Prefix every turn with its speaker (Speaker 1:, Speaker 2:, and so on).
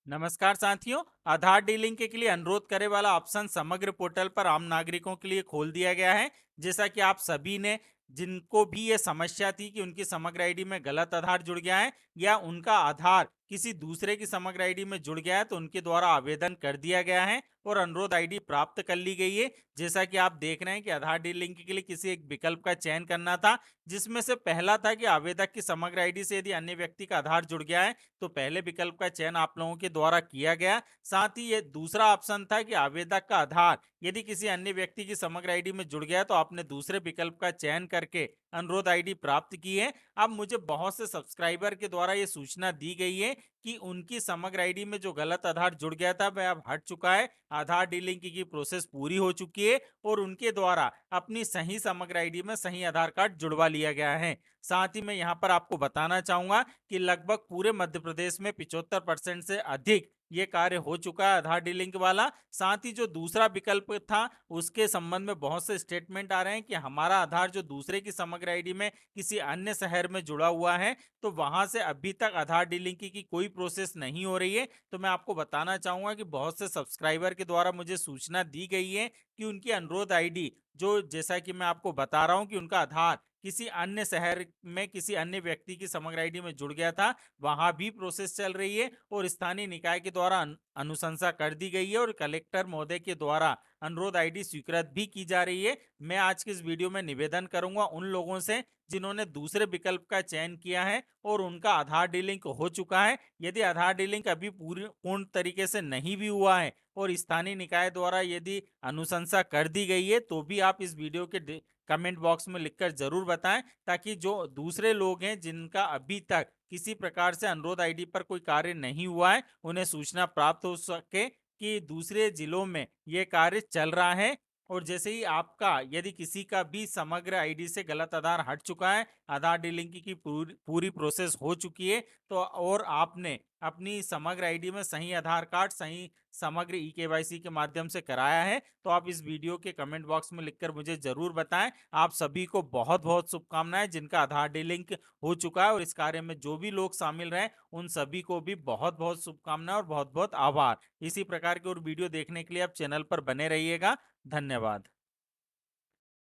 Speaker 1: नमस्कार साथियों। आधार डीलिंक के लिए अनुरोध करे वाला ऑप्शन समग्र पोर्टल पर आम नागरिकों के लिए खोल दिया गया है। जैसा कि आप सभी ने, जिनको भी ये समस्या थी कि उनकी समग्र आईडी में गलत आधार जुड़ गया है या उनका आधार किसी दूसरे की समग्र आईडी में जुड़ गया है, तो उनके द्वारा आवेदन कर दिया गया है और अनुरोध आईडी प्राप्त कर ली गई है। जैसा कि आप देख रहे हैं कि आधार डीलिंक के लिए किसी एक विकल्प का चयन करना था, जिसमें से पहला था कि आवेदक की समग्र आईडी से यदि अन्य व्यक्ति का आधार जुड़ गया है तो पहले विकल्प का चयन आप लोगों के द्वारा किया गया। साथ ही ये दूसरा ऑप्शन था कि आवेदक का आधार यदि किसी अन्य व्यक्ति की समग्र आईडी में जुड़ गया तो आपने दूसरे विकल्प का चयन करके अनुरोध आईडी प्राप्त की है। अब मुझे बहुत से सब्सक्राइबर के द्वारा ये सूचना दी गई है कि उनकी समग्र आईडी में जो गलत आधार जुड़ गया था वह अब हट चुका है। आधार डीलिंक की प्रोसेस पूरी हो चुकी है और उनके द्वारा अपनी सही समग्र आईडी में सही आधार कार्ड जुड़वा लिया गया है। साथ ही मैं यहाँ पर आपको बताना चाहूंगा कि लगभग पूरे मध्य प्रदेश में 75% से अधिक ये कार्य हो चुका है आधार डीलिंक वाला। साथ ही जो दूसरा विकल्प था उसके संबंध में बहुत से स्टेटमेंट आ रहे हैं कि हमारा आधार जो दूसरे की समग्र आईडी में किसी अन्य शहर में जुड़ा हुआ है, तो वहां से अभी तक आधार डीलिंक की कोई प्रोसेस नहीं हो रही है। तो मैं आपको बताना चाहूंगा कि बहुत से सब्सक्राइबर के द्वारा मुझे सूचना दी गई है कि उनकी अनुरोध आईडी, जो जैसा कि मैं आपको बता रहा हूं कि उनका आधार किसी अन्य शहर में किसी अन्य व्यक्ति की समग्र आईडी में जुड़ गया था, वहां भी प्रोसेस चल रही है और स्थानीय निकाय के द्वारा अनुशंसा कर दी गई है और कलेक्टर महोदय के द्वारा अनुरोध आईडी स्वीकृत भी की जा रही है। मैं आज के इस वीडियो में निवेदन करूंगा उन लोगों से जिन्होंने दूसरे विकल्प का चयन किया है और उनका आधार डीलिंक हो चुका है। यदि आधार डीलिंक अभी पूरी पूर्ण तरीके से नहीं भी हुआ है और स्थानीय निकाय द्वारा यदि अनुशंसा कर दी गई है, तो भी आप इस वीडियो के कमेंट बॉक्स में लिखकर जरूर बताएं, ताकि जो दूसरे लोग हैं जिनका अभी तक किसी प्रकार से अनुरोध आईडी पर कोई कार्य नहीं हुआ है, उन्हें सूचना प्राप्त हो सके कि दूसरे जिलों में ये कार्य चल रहा है। और जैसे ही आपका यदि किसी का भी समग्र आईडी से गलत आधार हट चुका है, आधार डीलिंक की पूरी पूरी प्रोसेस हो चुकी है, तो और आपने अपनी समग्र आईडी में सही आधार कार्ड सही समग्र ई केवाईसी के माध्यम से कराया है, तो आप इस वीडियो के कमेंट बॉक्स में लिखकर मुझे जरूर बताएं। आप सभी को बहुत बहुत शुभकामनाएं जिनका आधार डीलिंक हो चुका है, और इस कार्य में जो भी लोग शामिल रहे उन सभी को भी बहुत बहुत शुभकामनाएं और बहुत बहुत आभार। इसी प्रकार के और वीडियो देखने के लिए आप चैनल पर बने रहिएगा। धन्यवाद।